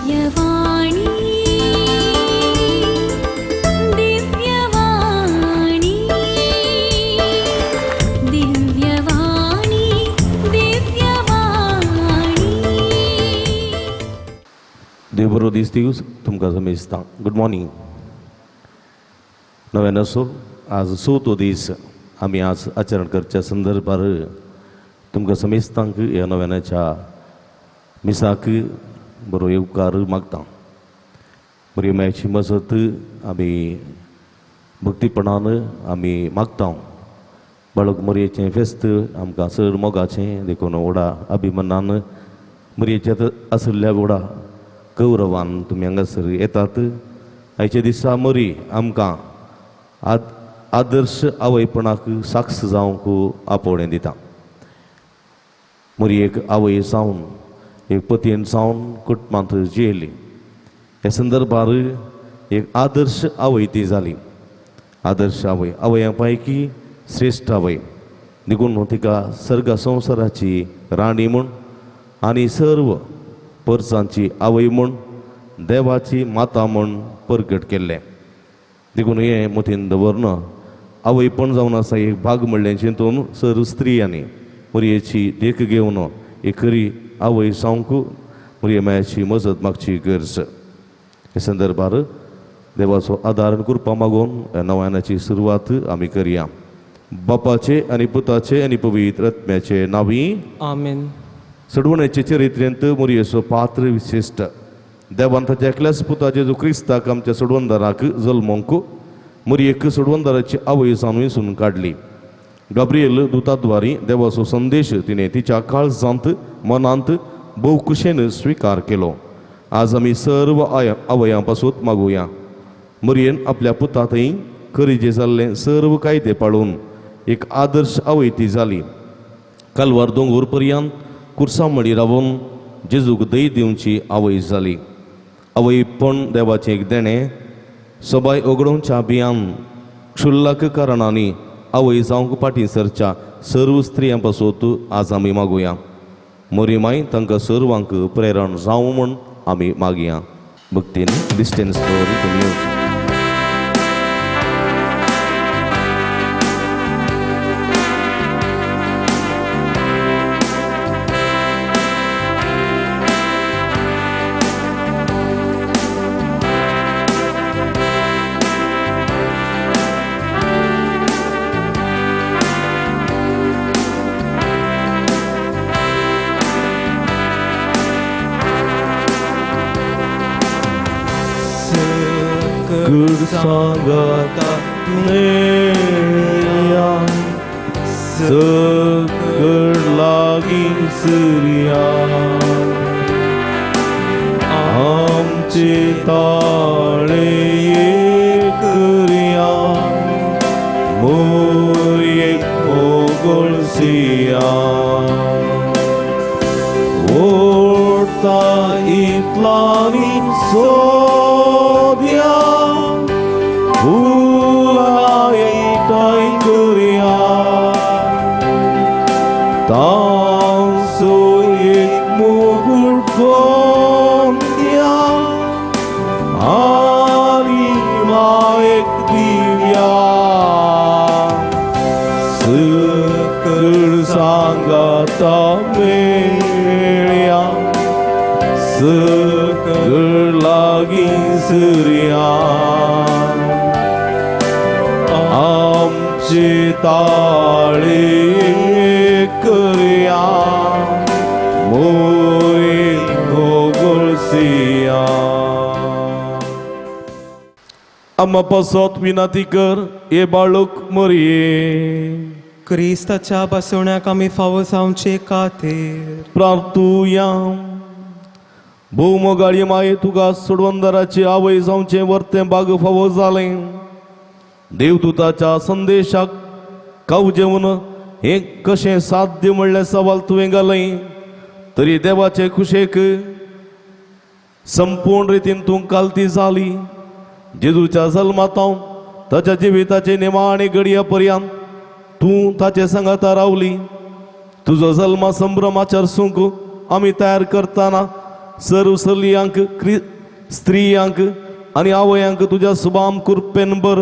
दिव्यवाणी दिव्यवाणी दिव्यवाणी दिव्यवाणी. देव दीस दिवस तुमकां समेजता. Good morning. नव्यान असो आज 6 दीस आमी आज आचरण करच्या संदर्भार तुमकां समेजतांक ह्या नव्यानाच्या मिसाक बरो येवकार मागता. बरी मेळची मजत आमी भक्तीपणान आमी मागता. बाळक मरयेचें फेस्त आमकां चड मोगाचें देखून व्हडा अभिमानान मरयेचें आसल्या व्हडा गौरवान तुमी हांगासर येतात. आयच्या दिसा मरी आमकां आदर्श आवयपणाक साक्ष जावंक आपोवणें दिता. मरी एक आवय जावन एक पतीन जावन कुटुंबांत जियेली. ह्या संदर्भार एक आदर्श आवय ती जाली. आदर्श आवय आवयां पैकी श्रेश्ठ आवय देखून तिका सर्ग संवसाराची राणी म्हूण आनी सर्व परसांची आवय म्हूण देवाची माता म्हूण परगट केल्लें. देखून हें मतीन दवरन आवयपण जावन आसा एक भाग म्हणलें चिंतून सर स्त्रियांनी मरयेची देख घेवन एक खरी आवय जावंक मरये मेळची मजत मागची गरज. हे संदर्भार देवाचो आदार आनी कृपा मागून नव्यानाची सुरवात आमी करया. बापाचे आनी पुताचे आनी पवित्र आत्म्याचे नांवी आमेन. सडवण्याचे चरित्रेंत मरयेचो पात्र विशिश्ट देवान ताच्या एकल्याच पुता जेजू क्रिस्ताक आमच्या सोडवंदाराक जल्मोंक मरयेक सोडवंदाराची आवय जावन वेंचून काडली. गाब्रिएल दुताद्वारी देवाचो संदेश तिणें तिच्या काळजांत मनांत भोव कुशेन स्विकार केलो. आज आमी सर्व आवयां पासून मागुया. मरयेन आपल्या पुता थंय खरेजे जाल्लें सर्व कायदे पाळून एक आदर्श आवय ती जाली. कालवार दोंगूर पर्यंत कुर्सामणी रावून जेजूक दय दिवची आवय जाली. आवयपण देवाचें एक देणें. सबाय ओगडोवच्या बियान क्षुल्लक कारणांनी आवय जावंक फाटीं सरच्या सर्व स्त्रियां पासून आज आमी मागुया. मोरीमाय तांकां सर्वांक प्रेरण जावं म्हूण आमी मागया. भक्तीन डिस्टन्स स्टोरी तुमी सांगता नेया सकड लागीं सुर्या आमचे ताळे करया मोरयेक ओगळसिया ओडता इतलांनी सोद्या फुलाय करया तांसो एक मुगुट गोंद्या आनी मायक दिव्या सकड सांगाता मेळ्या सकड लागीं सुर्या आमचे ताळे करया मोय ओगळसिया. आम्हा पासत विनंती कर हे बाळक मरये क्रिस्ताच्या बसवण्याक आमी फावो जावचे खातीर प्रार्थुया. भोवमोगाळी माये तुका सोडवंदाराची आवय जावचें वर्तें बाग फावो जालें. देवदूताच्या संदेशाक कावजेवन हे कशें साध्य म्हणलें सवाल तुवें घालें. तरी देवाचे खुशेक संपूर्ण रितीन तूं कालती जाली. जेजूच्या जल्मांतावन ताच्या जिविताचे निमाणे घडये पर्यंत तूं ताचे सांगाता रावली. तुजो जल्मा संभ्रमाच्या सुंक आमी तयार करतना सर्व सलियांक स्त्रियांक आणि आवयांक तुझ्या सुबाम कुरपेन बर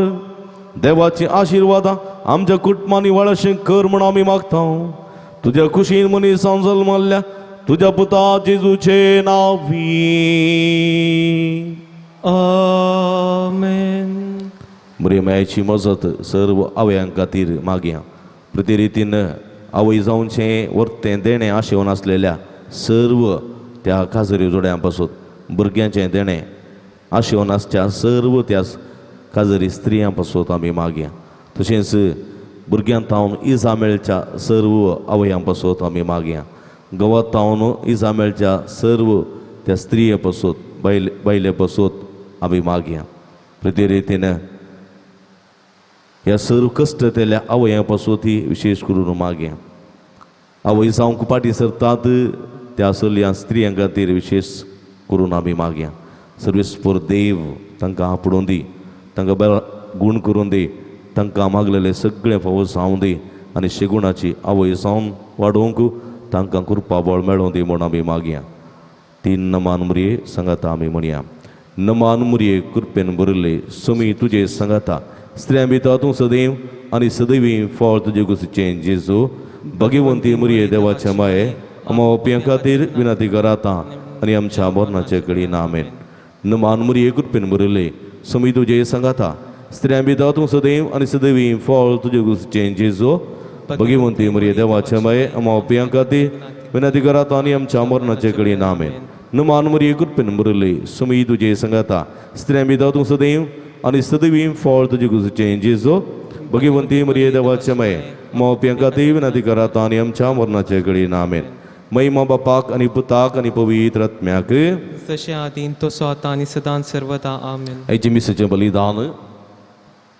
देवाची आशीर्वादा आमच्या कुटुंबानी वाळशें कर म्हण आमी मागता तुझ्या कुशीन मनीसां जल्मल्ल्या तुझ्या पुता जेजूचे नावी आमेन. बरी मायची मजत सर्व आवयांक खातीर मागया प्रती रितीन आवय जावनशें वर्तें देणें आशेवन आसलेल्या सर्व त्या काजरी जोड्यां पासून भुरग्यांचें देणें आशेवन आसच्या सर्व त्या काजरी स्त्रियां पासून आमी मागया तशेंच भुरग्यां तावन इजामेलच्या सर्व आवयां पासून आमी मागया गवात तावन इजामेलच्या सर्व त्या स्त्रिये पासून बायले पासून आमी मागया प्रती रितीन ह्या सर्व कश्ट केल्या आवयां पासून ती विशेष करून मागया आवय जावंक पाटी सरतात त्या सगळ्या स्त्रियां खातीर विशेष करून आमी मागया सर्वेस्पर देव तांकां आपणून दी तांकां बरो गूण करून दी तांकां मागलेले सगळे फावो जावं दी आनी शेगुणाची आवय जावन वाडोवंक तांकां कृपा बळ मेळोवन दी म्हूण आमी मागया तीन नमान मुरये सांगाता आमी म्हणया नमान मुरये कृपेन बरले सुमी तुजे सांगाता स्त्रियां भितर तूं सदैव आनी सदैवी फळ तुजे कुशीचें जेजू भगिवंती मुरये देवाचे माये अमावप्यां खातीर विनंती कराता आनी आमच्या मरणाचे कडेन आमेन नमान मुरये कृपेन बरले सुमी तुजे सांगाता स्त्रियां भितर तूं सदैव आनी सदैवी फळ तुजे कुशीचें जेजू भगिवंती मुरये देवाचे माये अमावप्यां खातीर विनंती कराता आनी आमच्या मरणाचे कडेन आमेन नमान मुरये कृपेन बरले सुमी तुजे सांगाता स्त्रियां भितर तूं सदैव आनी सदैवी फळ तुजे कुशीचें जेजू भगिवंती मुरये देवाचे माये अमावप्यां खातीर विनंती कराता आनी आमच्या मरणाचे कडेन आमेन महिमा बापाक आनी पुताक आनी पवित्र आत्म्याक जशें आदीन तसो आतां आनी सदां सर्वदा आमेन. आयचे मिसेचें बलिदान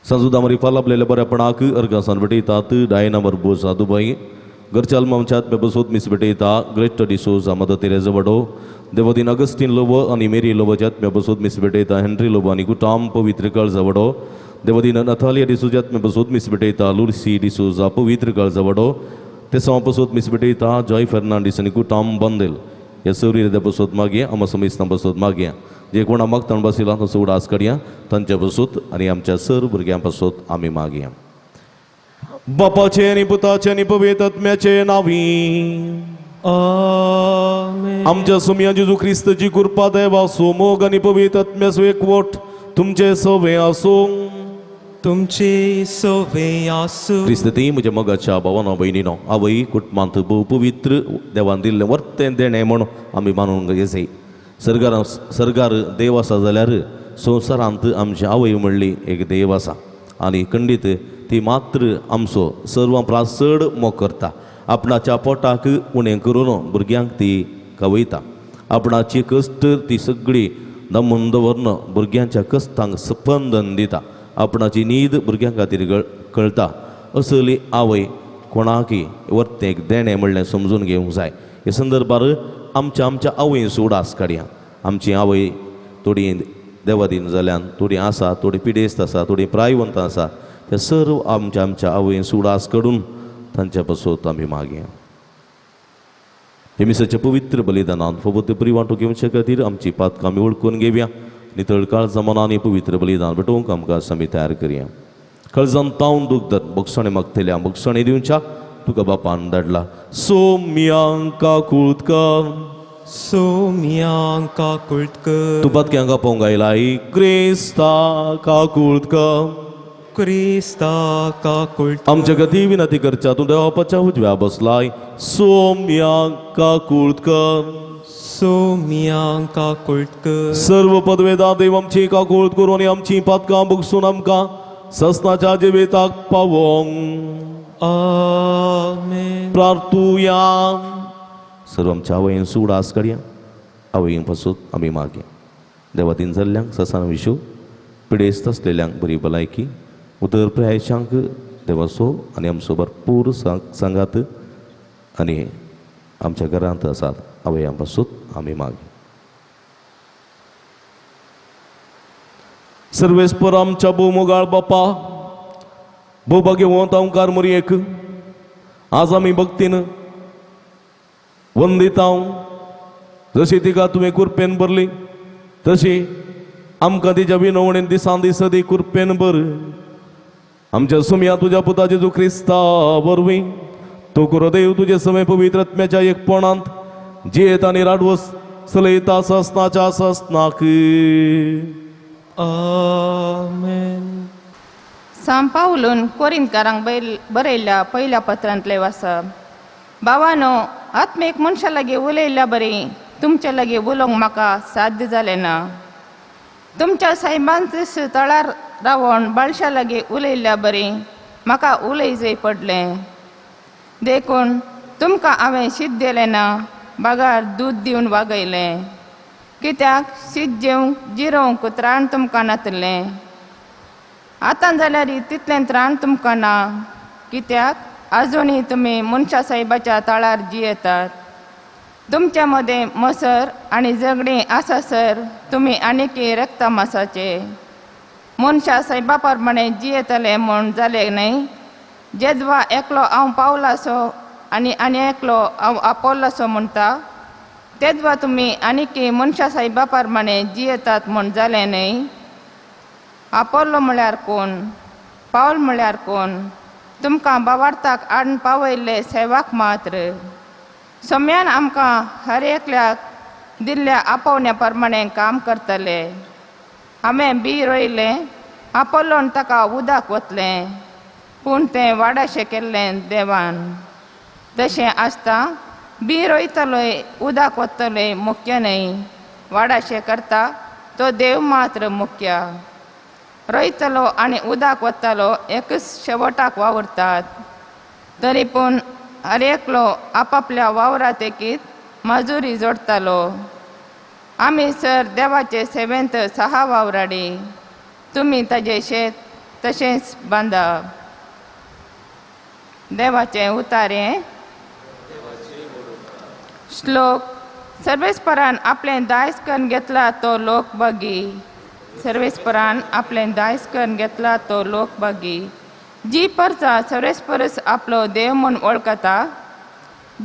सांजुदा मरी पालापलेल्या बऱ्यापणाक अर्गासान भेटयतात डायना बरबो साधुबाई घरच्या आत्म्यात बेबसोत मिस भेटयता ग्रेट डिसोजा मदर तेरेजा वडो देवदीन अगस्टीन लोबो आनी मेरी लोबोच्या आत्म्या बसोत मिस भेटयता हेनरी लोबो आनी गुटाम पवित्र काळजा वडो देवदीन नथालिया डिसोजा आत्म्या बसोत मिस भेटयता लुर्सी डिसोजा पवित्र काळजा वडो ते सवा बसोत मिस भेटयता जॉय फर्नांडीस आनी गुटाम बंदेल ह्या सगळी रित्या बसोत मागया आमा समेस्तां बसोत मागया जे कोणा मागताण बसिला तसो उडास काडया तांच्या बसोत आनी आमच्या सर्व भुरग्यां पासोत आमी मागया बापाचे आनी पुताचे आनी पवित्र आत्म्याचे नावी आमेन. आमच्या सुम्या जेजू ख्रिस्ताची कृपा देवा सोमोग आनी पवित्र आत्म्याचो एकवट तुमचे सवे आसूं तुमची सोवे आसूं. क्रिस्त ती म्हज्या मगाच्या भावानो भयणीनो आवय कुटुंबांत भोव पवित्र देवान दिल्लें वर्तें देणें म्हूण आमी मानून घेयसय सर्गार देव आसा जाल्यार संवसारांत आमची आवय म्हणली एक देव आसा आनी खंडीत ती मात्र आमचो सर्वां परस चड मोग करता आपणाच्या पोटाक उणें करून भुरग्यांक ती कवयता आपणाची कश्ट ती सगळी दमून दवरन भुरग्यांच्या कश्टांक स्पंदन दिता आपणाची न्हीद भुरग्यां खातीर कळटा असली आवय कोणाकय वर्तेक देणें म्हणलें समजून घेवंक जाय हे संदर्भार आमच्या आवयेचो उडास काडया आमची आवय थोडी देवादीन जाल्यान थोडी आसा थोडी पिडेस्त आसा थोडी प्रायवंत आसा ते सर्व आमच्या आवयेचो उडास काडून तांच्या पासोत आमी मागया हे मिसाच्या पवित्र बलिदानान फबत बरी वांटो घेवचे खातीर आमची पातकां आमी वळखून घेवया नितळ काळ जमानांनी पवित्र बलिदान भेटोवंक आमकां आमी तयार करया काळजान तावन दुखतात बक्षणे मागतल्या बक्षणे दिवच्या तुका बापान धाडला सोम्यांका कुळतकर सोम्यांका कुळतकर तू पातक्यांका पोंगायलाय क्रिस्ता का कुळतकर क्रिस्ता कुळतकर आमच्या गती विनंती करच्या तू देवापाच्या उजव्या बसलाय सोम्यांका कुळतकर सोम्यांका कुळतकर सर्व पदवेदार देव आमची का कुळत करून आनी आमची पातकां बगसून आमकां ससनाच्या जिविताक पावोंक आमेन. प्रार्थुया सर्व आमच्या आवयेन सुडास काडया आवयेन पासून आमी मागया देवातीन जाल्ल्यांक ससान विशू पिडेस्त आसलेल्यांक बरी भलायकी उदर प्रयाशांक देवाचो आनी आमचो भरपूर सांगात आनी आमच्या घरांत आसात आवयां पासून आमी मागया सर्वेस्पर आमच्या भोवमोगाळ बापा भोवभाग्यवंत ओंकार मोरयेक आज आमी भक्तीन वंदितांव जशी तिका तुवें कुरपेन भरली तशी आमकां तिच्या विनवणेन दिसान दिस दी कुरपेन भर. आमच्या सुमया तुझ्या पुता जेजू क्रिस्ता वरवीं तो कुरदेव तुजे समें पवित्र आत्म्याच्या एकपणांत जियेत आनी राडवस चलयता ससनाच्या ससनाक. आमेन. सांपावलून कोरिंतकारांक बरयल्ल्या पहिल्या पत्रांतले वाचप. भावानो, आत्मेक मनशा लागीं उलयल्ल्या बरी तुमच्या लागीं उलोवंक म्हाका साध्य जालें ना. तुमच्या साहेबांचे तळार रावण बाळशा लागीं उलयल्ल्या बरी म्हाका उलय पडलें. देखून तुमकां हांवें शीत दिलें ना, बागार दूद दिवन वागयलें. कित्याक शीत जेवंक जिरोवंक त्राण तुमकां नातलें. आतां जाल्यार तितलें त्राण तुमकां ना, कित्याक आजुनूय तुमी मनशा साहेबाच्या तळार जियेतात. तुमच्या मदें मसर आनी झगडीं आसा सर तुमी आनीकय रक्ता मासाचे. मनशा साहेबा प्रमाणे जियेतले म्हूण जालें न्हय. जेदवा एकलो हांव पावलासो आनी एकलो हांव आपोल्लासो म्हणटा, तेदवा तुमी आनीकय मनशा साहेबा प्रमाणे जियेतात म्हूण जालें न्हय. आपोल्लो म्हळ्यार कोण, पावल म्हळ्यार कोण? तुमकां बावार्थाक हाडून पावयल्ले सेवाक मात्र. सोम्यान आमकां हर एकल्याक दिल्ल्या आपोवण्या प्रमाणे काम करतले. हांवें बी रोयलें, आपोल्लोन ताका उदक वतलें, पूण तें वाडाशें केल्लें देवान. तशें आसता बी रोयतलोय उदक वतलोय मुख्य न्हय, वाडाशें करता तो देव मात्र मुख्य. रोयतलो आनी उदक वतलो एकच शेवटाक वावुरतात. तरी पूण हर एकलो आपापल्या वावरात एकीत मजुरी जोडटालो. आमी सर देवाचे सेवेंत 6 वावराडी. तुमी ताजें शेत तशेंच बांदा. देवाचें उतारें. श्लोक. सर्वेस्परान आपलें दायज करून घेतला तो लोक बगी. सर्वेस्परान आपलें दायज करून घेतला तो लोक बगी. जी परचा सर्वेस्परस आपलो देव म्हूण वळखता,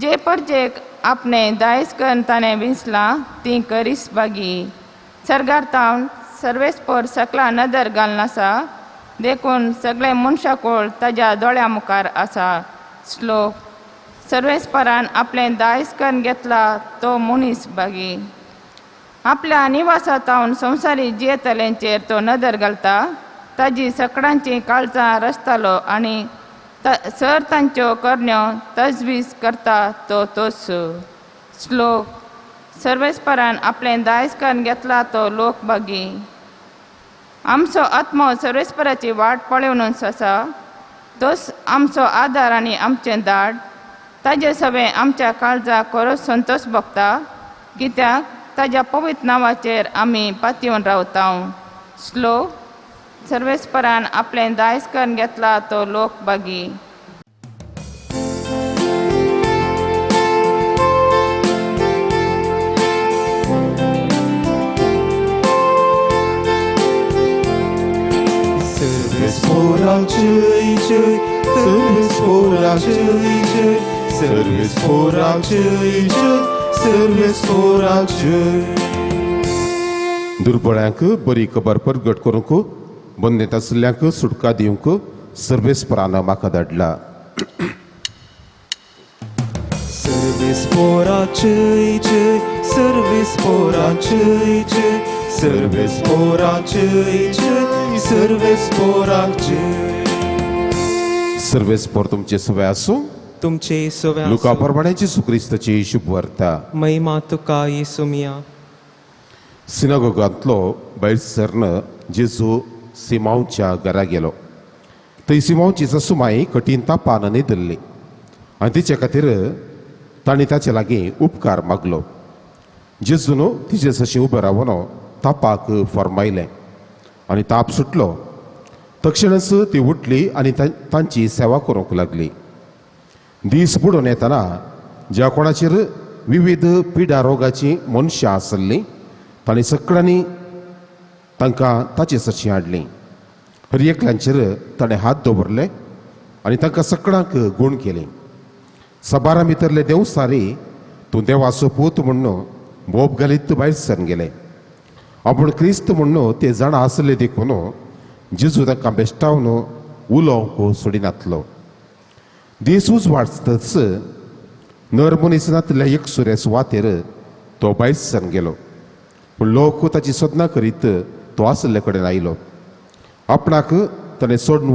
जे परजेक आपणें दायज करून ताणें विंचलां ती करीस बागी. सर्गार्थावन सर्वेस्पर सकला नदर घालून आसा, देखून सगळे मनशाकोळ ताज्या दोळ्या मुखार आसा. श्लोक. सर्वेस्परान आपलें दायज करून घेतला तो मनीस बागी. आपल्या निवासांत हांवन संवसारी जियेतल्यांचेर तो नदर घालता, ताजी सकडांची काळजां रचतालो आनी सर तांच्यो करण्यो तजवीज करता तो तोच. श्लोक. सर्वेस्परान आपलें दायज करून घेतला तो लोक बागी. आमचो आत्मो सर्वेस्पराची वाट पळोवनूच आसा. तोच आमचो आदार आनी आमचें दाड. ताजे सवें आमच्या काळजाक खरोच संतोश भोगता, कित्याक ताज्या पवित्र नांवाचेर आमी पातयेवन रावता. श्लोक. सर्वेस्परान आपलें दायज करून घेतला तो लोक बागी. Servesporak jai jai, servesporak jai jai, servesporak jai jai, servesporak jai. दुर्बळ्यांक बरी खबर परगट करूंक, बंदेत आसल्ल्यांक सुटका दिवंक सर्वेस्परान म्हाका धाडला. Servesporak jai jai, servesporak jai jai, Servesporak jai jai, servesporak jai. सर्वेस्पर तुमचे सवय आसूं. तुमचे सोव्या लुका प्रमाणेची सुक्रिस्ताची शुभ वार्ता. महिमा तुका येसू मिया. सिनागोगांतलो भायर सरन जेजू सिमांवच्या घरा गेलो. थंय सिमांवची सासूमाई कठीण तापान न्हिदल्ली आनी तिचे खातीर तांणी ताचे लागीं उपकार मागलो. जेजून तिचे सशी उबें रावन तापाक फर्मायलें आनी ताप सुटलो. तक्षणच ती उठली आनी तांची सेवा करूंक लागली. दीस बुडोवन येतना ज्या कोणाचेर विविध पिडा रोगाची मनशां आसल्लीं तांणी सगळ्यांनी तांकां ताचे सशी हाडली. हर एकल्यांचेर ताणें हात दवरले आनी तांकां सगळ्यांक गूण केली. सबारा भितरले देव सारी तूं देवाचो पूत म्हणून बोब घालीत भायर सरून गेले. आपूण क्रिस्त म्हणून ते जाण आसले देखून जेजू तांकां बेश्टावन उलोवंक सोडिनातलो. दीस वाचतच नर मनीस नातल्या एक सुरेस वातेर तो भायर सरून गेलो. पूण लोक ताची सोदना करीत तो आसले कडेन आयलो. आपणाक ताणें सोडून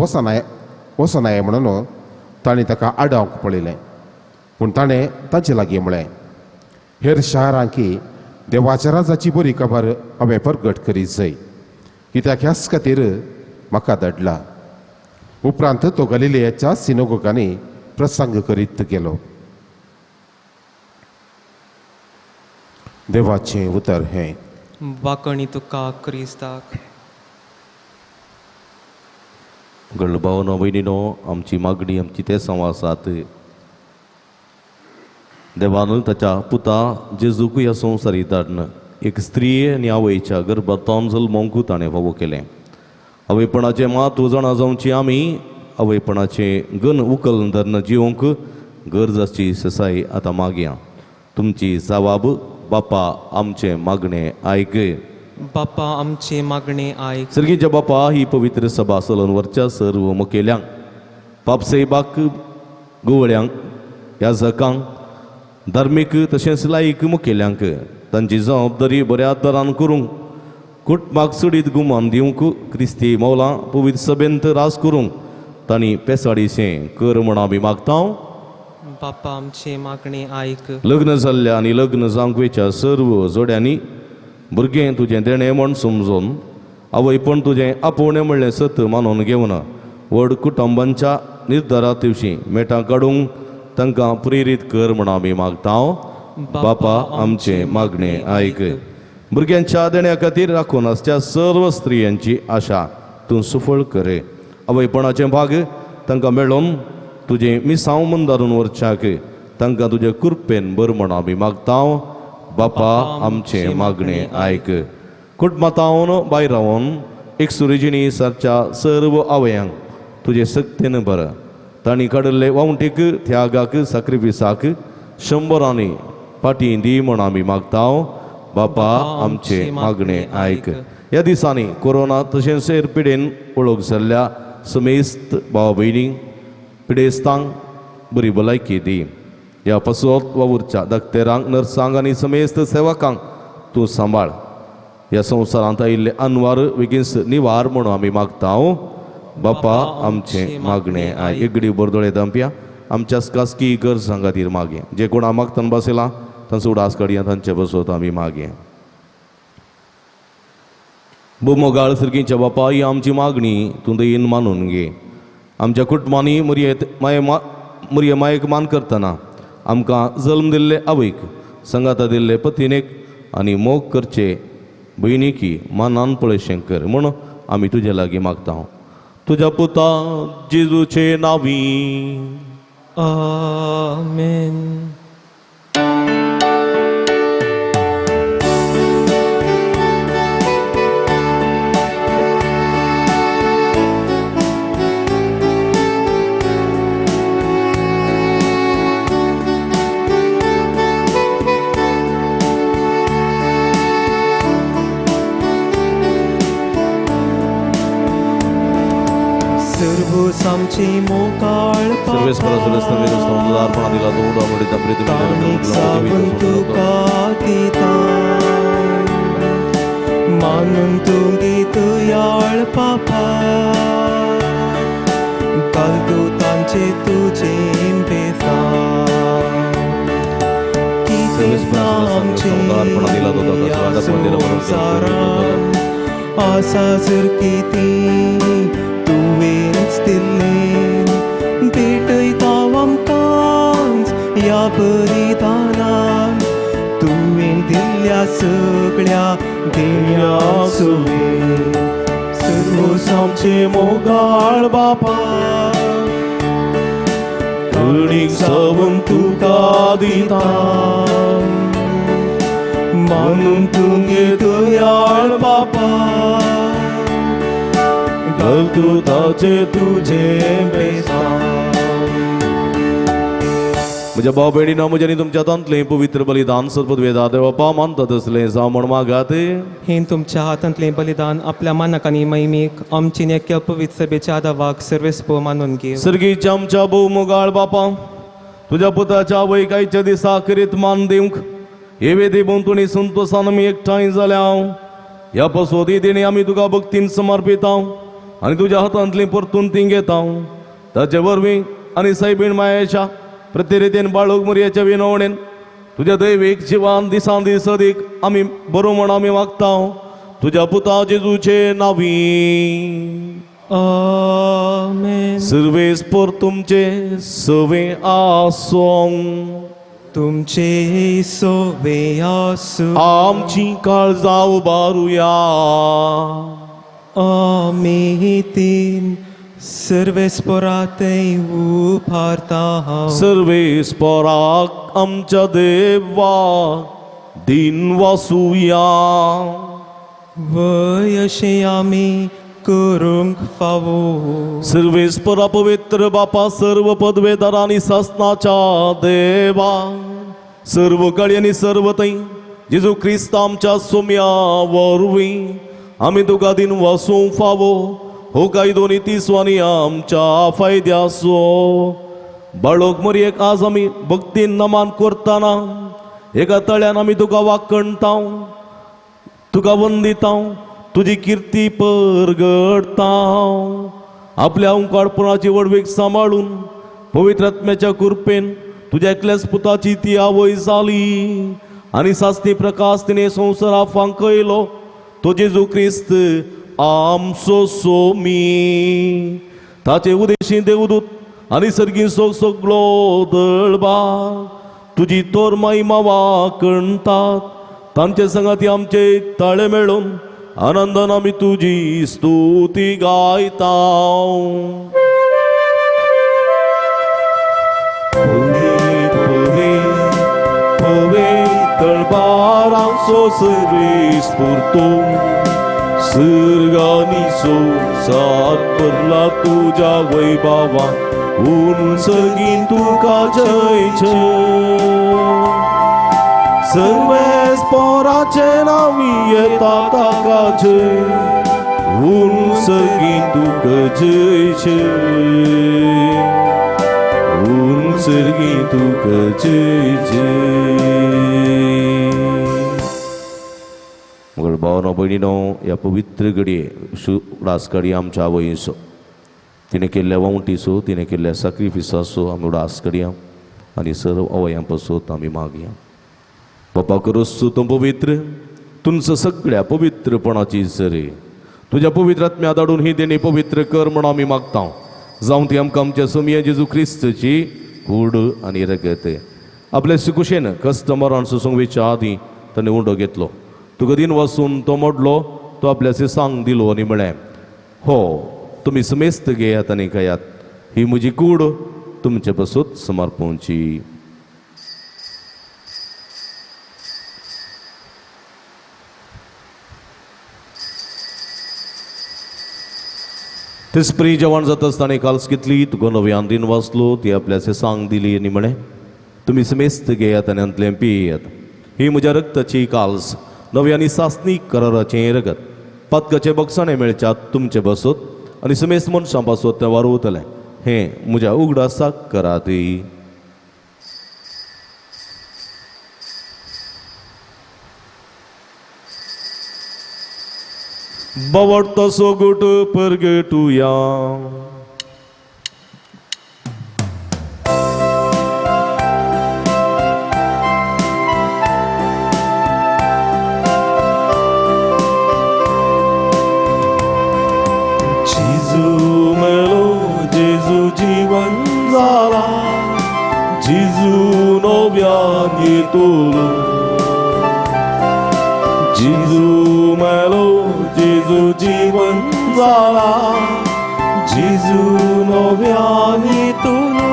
वचनाय म्हणून ताणें ताका आडावंक पळयलें. पूण ताणें तांचे लागीं म्हळें, हेर शारांकी देवाच्या राजाची बरी खबर हांवें प्रगट करीत जाय, कित्याक ह्याच खातीर म्हाका धाडला. उपरांत तो गलिलेयाच्या सिनोगोगांनी प्रसंग करीत गेलो. देवाचें उतर हें. वाकणी तुका क्रिस्ताक. भावनो भयणीनो, आमची मागणी आमची ते संवासात देवान ताच्या पुता जेजूक ह्या संवसारी धाडन एक स्त्री आनी आवयच्या गर्भांतान जल्मोंकू ताणें फावो केलें. आवयपणाचें म्हत्व जाणा जावची आमी आवयपणाचें गन उखल धरन जिवंक गरज आसची ससाय आतां मागया. तुमची जबाब, बापा आमचें मागणें आयक. बापा आमचे मागणे आयक. सर्गीच्या बापा, ही पवित्र सभा चलोवन व्हरच्या सर्व मुखेल्यांक, पापसेबाक, गुवळ्यांक, याजकांक, धार्मीक तशेंच लायक मुखेल्यांक तांची जबाबदारी बऱ्या तरान करूंक, कुटुंबाक सुडीत गुमान दिवंक, क्रिस्ती मौलां पवित्र सभेंत रास करूंक तांणी पेसाडीचें कर म्हण आमी मागता. बापा आमचे मागणे आयक. लग्न जाल्ल्या आनी लग्न जावंक वेच्या सर्व जोड्यांनी भुरगें तुजें देणें म्हण समजून आवयपण तुजें आपोवणें म्हणलें सत मानून घेवन व्हड कुटुंबांच्या निर्धारा दिवशी मेटां काडूंक तांकां प्रेरीत कर म्हण आमी मागता. बापा आमचें मागणें आयक. भुरग्यांच्या देण्या खातीर राखून आसच्या सर्व स्त्रियांची आशा तूं सफळ कर. आवयपणाचें भाग तांकां मेळोवन तुजें मिसांव मंदारून व्हरच्याक तांकां तुजे कृपेन बर म्हण आमी मागता. बापा आमचें मागणें आयक. कुटुंबांतावन भायर रावन एक सुरेजिणी सारच्या सर्व आवयांक तुजे सक्तीन बर. तांणी काडिल्ले वावंटीक, त्यागाक, सॅक्रिफिसाक 100 पाटी दी म्हण आमी मागता. बापा आमचें मागणें आयक. ह्या दिसांनी कोरोना तशेंच हेर पिडेन वळख जाल्ल्या समेस्त भाव भयणींक, पिडेस्तांक बरी भलायकी दी. ह्या पासत वावुरच्या दाक्तेरांक, नर्सांक आनी समेस्त सेवकांक तूं सांबाळ. ह्या संवसारांत आयिल्ले अनवार बेगीनच निवार म्हण आमी मागता. बापा आमचें मागणें आयक. एगडी बोरदोळे दंप्या आमच्या खासगी गरजां खातीर मागे. जे कोण मागतान बसयलां तांचो उडास काडया, तांचे बसत आमी मागे. मोगाळ सर्गीच्या बापा, ही आमची मागणी तूं दयेन मानून घे. आमच्या कुटुंबांनी मुरये मायेक मान करतना आमकां जल्म दिल्ले आवयक, संगाता दिल्ले पत्नीक आनी मोग करचे भयणीकी मानान पळयशें कर म्हूण आमी तुजे लागीं मागता. तुज्या पुता जेजूचे नांवी. आमेन. आमची मोकाळ मानून तूं गीत याळ पापा कालदू तांचे तुझे बेसा आसा जर किती तुवेंच दिल्लें भेटयता आमकांच या बलिदानान तुवें दिल्ल्या सगळ्या देण्याक सुवेन सर्व आमचे मोगाळ बापा कणीक सावन तुका दिता मानून तुगे दयाळ बापा घालतू ताचे तुझे बेसा. म्हज्या भाव भयणीनो म्हज्यानी तुमच्या हातांतलें पवित्र बलिदान सदपदवेदा देवपा मानतात असलें जावं म्हण मागात. हें तुमच्या हातांतलें बलिदान आपल्या मानक आनी मैमीक आमची नेक्या पवित्र सभेच्या आदावाक सर्वेस्प मानून घेव. सर्गीच्या आमच्या भोवमुगाळ बापा, तुझ्या पुताच्या वैकायच्या दिसा करीत मान दिवंक हे वेदी बोंतुणी संतोषान आमी एकठांय जाल्या. ह्या पसोदी दिणी आमी तुका भक्तीन समर्पिता आनी तुज्या हातांतली परतून ती घेता. ताचे वरवीं आनी सायबीण मायेच्या प्रतिरितीन बाळूक मुरयेच्या विनवणेन तुज्या दैवीक जिवान दिसान दीस अदीक आमी बरो म्हण आमी मागता. तुज्या पुता जेजूचे नांवी. आमेन. सर्वेस्पर तुमचे सवे आसों. तुमचे सोवे आसूं. आमची काळजां उबारुया. आमी तीन सर्वेस्परातय उभारता. सर्वेस्पराक आमच्या देवा दिन वासुया. वय अशें आमी करूंक फावो. सर्वेस्परा पवित्र बापा, सर्व पदवेदार आनी सासनाच्या देवा, सर्व काळी आनी सर्व थंय जेजू क्रिस्त आमच्या सोम्या वरवीं आमी तुका दिन वासूंक फावो. हो कायदो नितीस्वानी आमच्या फायद्याचो. बाळोक मरयेक आज आमी भक्तीन नमान करतना एका तळ्यान आमी तुका वाकणता, तुका वंदिता, तुजी कीर्ती परगडता. आपल्या ओंकारपणाची वडवीक सांबाळून पवित्र आत्म्याच्या कृपेन तुज्या एकल्याच पुताची ती आवय जाली आनी सासनी प्रकाश तिने संवसारा फांकयलो. तो जेजू क्रिस्त आमचो सोमी. ताचे उदेशी देवदूत आनी सर्गी सगळो दळबा तुजी तोर महिमा वाकणतात. तांचे संगाती आमचे ताळे मेळून आनंदान आमी तुजी स्तुती गायता. तळबारांचो सर्वेस्पर तूं. सर्गांनी संसार भरला तुज्या वैभवान. उंचगीन तुका जय जय. सर्वेस्पराचे नांवी येता ताका जय. उंचगीन तुका जय जय. उंचगीन तुका जय जय. भावनो भयणीनो, ह्या पवित्र घडये उडास काडी आमच्या आवयीचो. तिने केल्ल्या वावटीचो, तिने केल्ल्या सॅक्रिफिसाचो आमी उडास काडया आनी सर्व आवयां पासून आमी मागया. बापा करोस तूं पवित्र, तुमचं सगळ्या पवित्रपणाची झरे तुझ्या पवित्र आत्म्या धाडून ही देणी पवित्र कर म्हण आमी मागता. जावं ती आमकां आमच्या सोमया जेजू क्रिस्तची कूड आनी रगत. आपल्या सुकुशेन कस्टमरान सुसंगवेच्या आदीं ताणें उंडो घेतलो. तुका दिन वाचून तो मोडलो, तो आपल्याचे सांग दिलो आनी म्हळें, हो तुमी समेस्त घेयात आनी खायात. ही म्हजी कूड तुमचे पासून समर्पोवची. तिसपरी जेवण जाता आसतना काल्स घेतली, तुका नव्यान दिन वाचलो, ती आपल्याचे सांग दिली आनी म्हळें, तुमी समेस्त घेयात आनी अंतलें पियेयात. ही म्हज्या रक्ताची काल्स, नव्यानी सासनीक कराराचें रगत. पातकाचे बक्षाणे मेळच्यात तुमचे बसत आनी समेस्त मनशां पासून तें वारोवतलें. हें म्हज्या उगडासाक करात. बवडतो गुट परगटुया. जेजू मेलो, जेजू जीवन जाला, जेजू नव्यान येतलो. जेजू मेलो, जेजू जीवन जाला, जेजू नव्यान येतलो.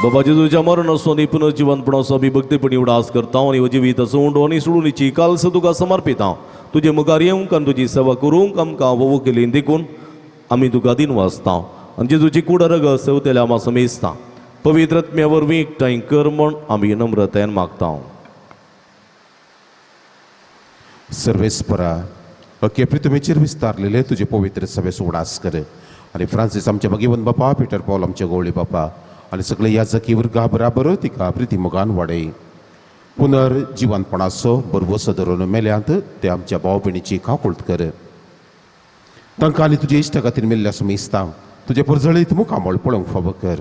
बाबा जेजूच्या मरणाचो आनी पुनर्जीवनपणाचो आमी भक्तीपणी उडास करता आनी जिविताचो उंडो आनी सोडूनीची काल्स तुका समर्पिता. तुजे मुखार येवंक आनी तुजी सेवा करूंक आमकां वोवकेलीन देखून आमी तुका दिन वाचता. आनी जेजूची कूड रग सेवतेल्या आमी समेजता पवित्र आत्म्या वरवीं एकठांय कर म्हूण आमी नम्रतायेन मागता. सर्वेस्परा अख्खे पृथ्वीचेर विस्तारलेले तुजे पवित्र सभेचो उडास कर आनी फ्रांसीस आमचे भगिवन बापा, पिटर पॉल आमचे गवळी बापा आनी सगळे याजकी वर्गा बराबर तिका प्रिती मोगान वाडय. पुनर्जीवनपणाचो बरवसो धरून मेल्यांत ते आमच्या भाव भयणीची काकुळट कर. तांकां आनी तुजे इश्टा खातीर मेल्ल्या समेस्तां तुजे परजळीत मुखामळ पळोवंक फावो कर.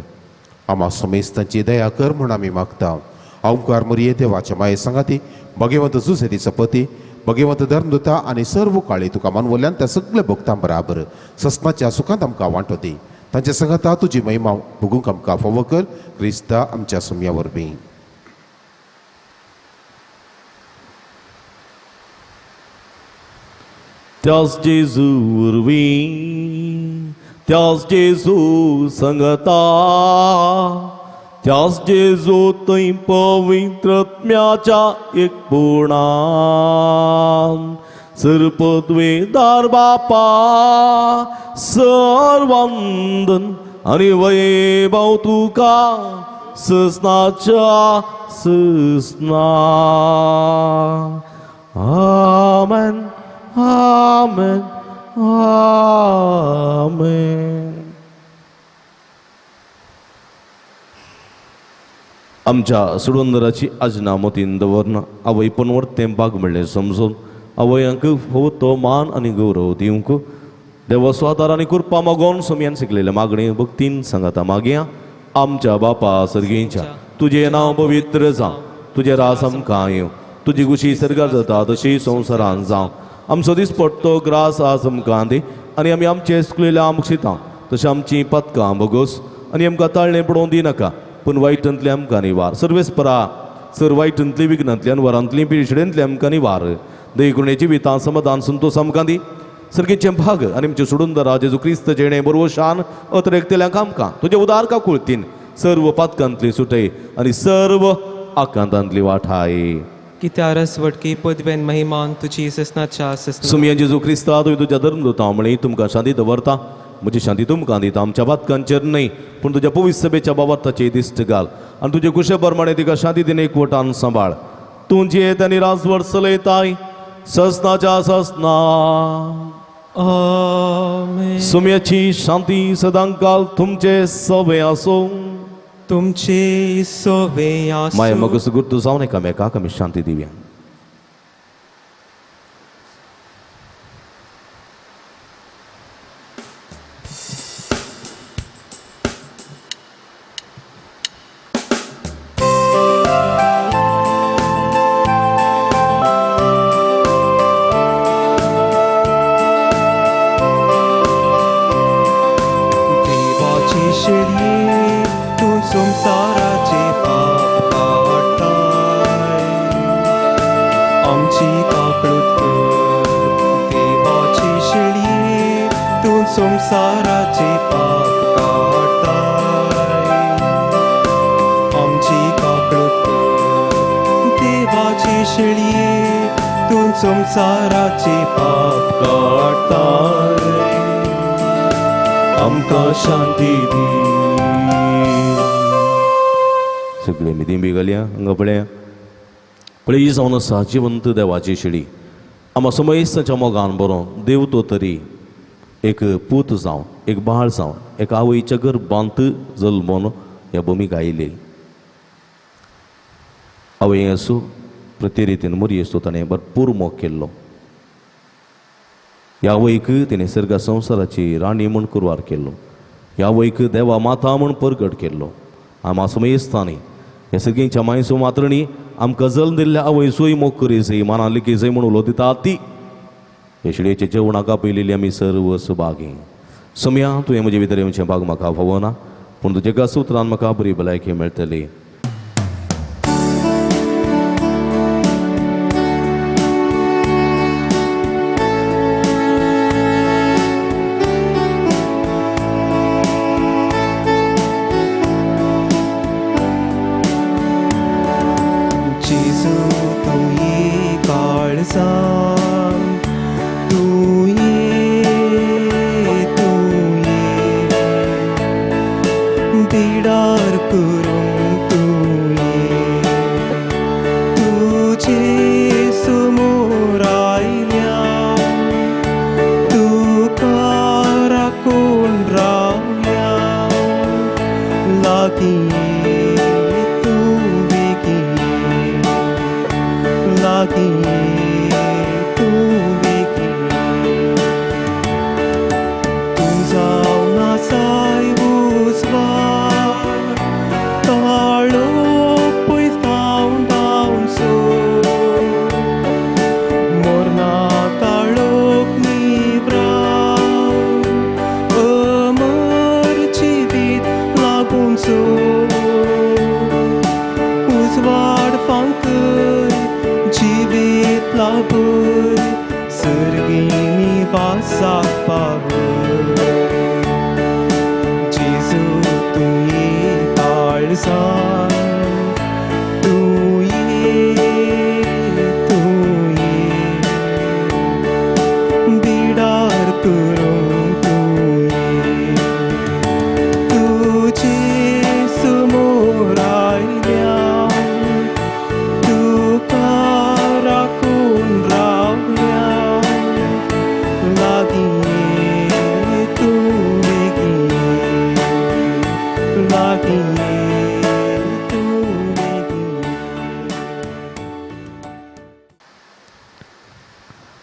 आमा समेस्तांची दया कर म्हूण आमी मागता. ओंकार मरिये देवाच्या माये सांगाती भगवंत जुसेरीचो पती भगवंत धर्मदूता आनी सर्व काळी तुका मानवल्यान त्या सगळ्या भक्तां बराबर सस्नाच्या सुखांत आमकां वांटो दी. तांचे सांगाता तुजी महिमा भोगूंक आमकां फावो कर. क्रिस्ता आमच्या सुम्या वरवीं. त्याच जेजू वरवीं त्याच जेजू संगता त्याच जेजू थंय पवित्र आत्म्याच्या एकपणान सर्पद्वेदार बापा सर्वंदन आनी वैभव तुका ससनाच्या ससना. आमेन आमेन आमेन. आमच्या सुडवंदराची आजना मतीन दवरना आवय पनवट तेंपाक म्हणलें समजून आवयांक हो तो मान आनी गौरव दिवंक देवा स्वादार आनी कृपा मागोवन सोम्यान शिकलेल्या मागणी भक्तीन सांगाता मागया. आमच्या बापा सर्गीच्या तुझे नांव पवित्र जावं तुझे रास आमकां येवं तुजी कुशी सर्गार जाता तशी संवसारान जावं. आमचो दीस पडटो ग्रास आज आमकां दी आनी आमी आमचे चुकलेल्या आमकां शितां तशें आमची पथकां भोगोस आनी आमकां ताळणें पडोवं दिनाका पूण वायटांतले आमकां निवार. सर्वेस्परा सर वायटांतली विघ्नांतल्यान वरांतली पिळशेडेंतली आमकां निवार. दयकुणेची वितां समाधान संतोश आमकां दी. सर्गेचे भाग आनी आमचे सोडून दरा जेजू क्रिस्त जेणे बरोबर शान अतरेकतेल्यांक आमकां तुजे उदार काकुळतीन सर्व पातकांतली सुटय आनी सर्व आकांतांतली वाठाय. कित्या रसवटकी पदवेन महिमान तुजी ससनाच्या ससना. सुमया जेजू क्रिस्ता तुवें तुज्या धर्मदूता म्हणी तुमकां शांती दवरता. म्हजी शांती तुमकां दिता. आमच्या पातकांचेर न्हय पूण तुज्या पवित्र सभेच्या बाबताचे दिश्ट घाल आनी तुजे कुशे प्रमाणे तिका शांती दिन एकवटान सांबाळ. तूं जियेत आनी राजवट चलयताय ससनाच्या ससना. आमेन. सुमयाची शांती सदांकाल तुमचे सवे आसूं. तुमचे सोवे माय मगस गुर्तू जावन एकामेकाक आमी शांती दिवया. देवाची शिडी तू संसाराचे पाप काढताय आमची काकळूत कर. देवाची शिडी तू संसाराचे पाप काढताय आमची काकळूत कर. देवाची शिडी तू संसाराचे पाप काढताय आमकां शांती दी. सगळे मिदी घालया हांगा पळया पळय जावन आसा जिवंत देवाची शिडी. आमा समयसाच्या मोगान बरो देव तो तरी एक पूत जावं एक बाळ जावं एक आवयच्या गर्भांत जल्मोन ह्या भुमीक आयले. आवय आसूं प्रती रितीन मरी आसूं ताणें भरपूर मोग केल्लो. ह्या आवयक तिणें सर्गा संवसाराची राणी म्हूण कुरवार केल्लो. ह्या आवयक देवा माता म्हूण परगट केल्लो. आमा समयस्तांनी हे सगळींच्या मायसो मात्रणी आमकां जल्म दिल्ल्या आवयसूय मोग करी जय मानान लिखी जय म्हूण उलो दिता ती हे शिडयेचे जेवणाक आपयलेली आमी सर्व सुभागी. सुमया तुवें म्हजे भितर येवचें भाग म्हाका फावो ना पूण तुजे एका सुत्रान म्हाका बरी भलायकी मेळटली. जेजू तू ये काळजान तू ये लागीं तूं वेगळी तूं जावन आसाय उजवाड काळोख पयस धांवन धांवन सो मोरना काळोख निवराव अमर जिवीत लागून सो उजवाड फांकय जिवीत लाभय सर्गीनी वासाक पावय जेजू तूं ये काळजान तूं ये बिडार करूं तूं तुजे समोर आयल्या तुका राखून रावल्या लागीं तूं वेगळी लागीं तूं वेगळी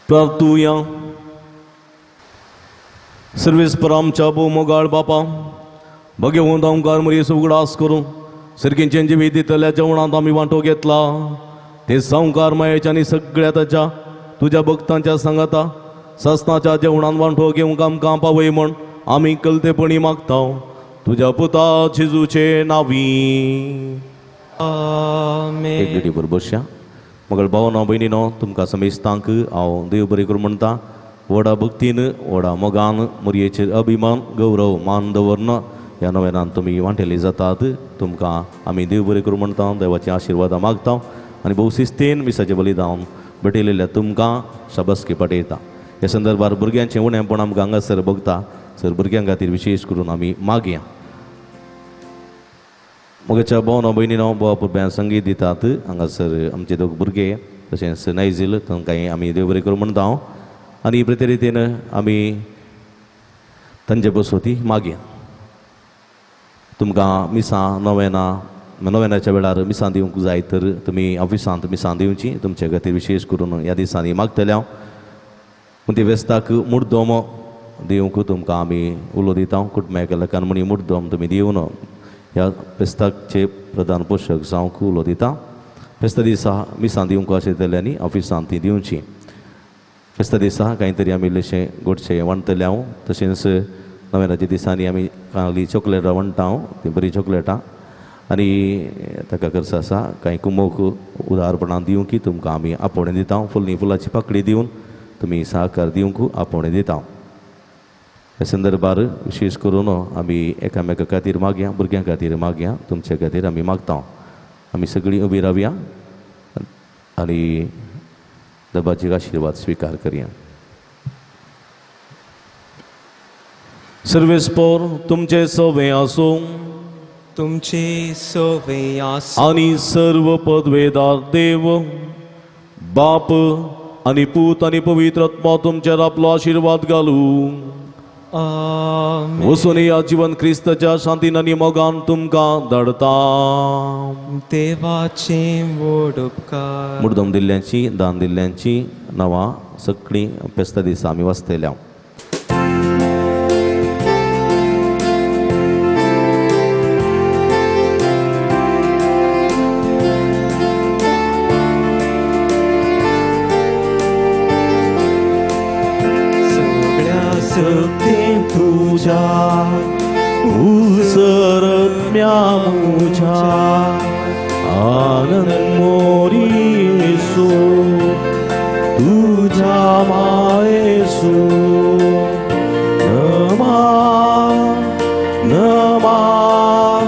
प्रार्थूया. सर्वेस्पर आमच्या मोगाळ बापा भगवंत ओंकार मरी उगडास करून सर्गींचे जिवीत दितल्या जेवणात आम्ही वांटो घेतला ते संकार मायेच्या आनी सगळ्या ताच्या तुझ्या भक्तांच्या सांगाता सस्नाच्या जेवणात वांटो घेवंक आमकां पावय म्हण आमी कलतेपणी मागता तुझ्या पुता जेजूचे नावी. आमेन. एक घडी बरोबर बसया. मगळ भावनो भयणीनो तुमकां समेस्तांक हांव देव बरें करूं म्हणटा. व्हडा भक्तीन व्हडा मोगान मरयेचेर अभिमान गौरव मान दवरन ह्या नव्यानान तुमी वांटेली जातात. तुमकां आमी देव बरें करूं म्हणटा. देवाची आशिर्वादां मागता आनी भोव शिस्तेन मिसाचें बलिदान भेटयलेल्या तुमकां शाबासकी पाठयता. ह्या संदर्भार भुरग्यांचें उणेंपण आमकां हांगासर भोगता सर भुरग्यां खातीर विशेश करून आमी मागया. मोगाच्या भावनो भयणीनो भुरग्यांक संगीत दितात. हांगासर आमचे दोग भुरगे तशेंच नायजील तांकांय आमी देव बरें करूं म्हणटा. आनी प्रते रितीन आमी तांचे बसोती मागया. तुमकां मिसां नोवेनाच्या वेळार मिसां दिवंक जाय तर तुमी ऑफिसांत मिसां दिवची. तुमचे खातीर विशेष करून ह्या दिसांनी मागतल्या पूण ते वेस्ताक मुर्दोम दिवंक तुमकां आमी उलो दिता. कुटुंबाक लोकांनी मुर्दोम तुमी दिवन ह्या फेस्ताचे प्रधान पोशक जावंक उलो दिता. फेस्ता दिसा मिसां दिवंक आशिल्ल्यांनी ऑफिसांत ती दिवची. फेस्ता दिसा कांय तरी आमी इल्लेशें गोडशें वांटतल्या. तशेंच नव्यानाच्या दिसांनी आमी कांगली चॉकलेटां वांटा. ती बरी चॉकलेटां आनी ताका खर्च आसा कांय कुमोक उदारपणां दिवंक तुमकां आमी आपोवणें दिता. फुलाची पाकळी दिवन तुमी सहकार दिवंक आपोवणें दिता. ह्या संदर्भार विशेष करून आमी एकामेका खातीर मागया. भुरग्यां खातीर मागया. तुमचे खातीर आमी मागता. आमी सगळीं उबी रावया आनी देवाची आशिर्वाद स्वीकार करया. सर्वेस्पर तुमचे सवे आसूं तुमचे सवे आसूं आनी सर्व पदवेदार देव बाप आनी पूत आनी पवित्र आत्मा तुमचेर आपलो आशिर्वाद घालूं. आमेन. वचून या जीवन क्रिस्ताच्या शांतीन आनी मोगान तुमकां धाडता. देवाचें व्हड उपकार मुर्दम दिल्ल्यांची दान दिल्ल्यांची नांवां सगळीं फेस्ता दिसा आमी वाचतल्या. सक्तीन तुझ्या उसरम्या मुझ्या आनंद मोरी येसू तुझ्या मायेसू नमान नमान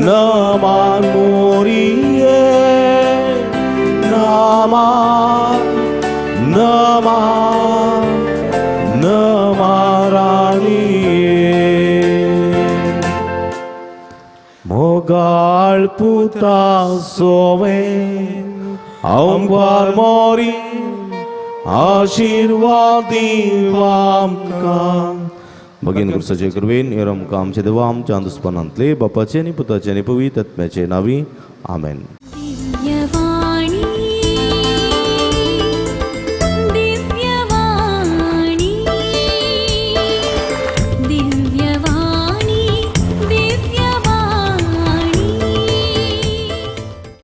नमान मोरिये नमान नमान मोगाळ पुता सोवे आमकां मोरी आशिर्वादी आमकां भगीन गुरुसाचे कृपेन हेर आमकां आमचे देवा आमच्या अंतस्पनांतले बापाचे आनी पुताचे आनी पवित्र आत्म्याचे नावी आमेन.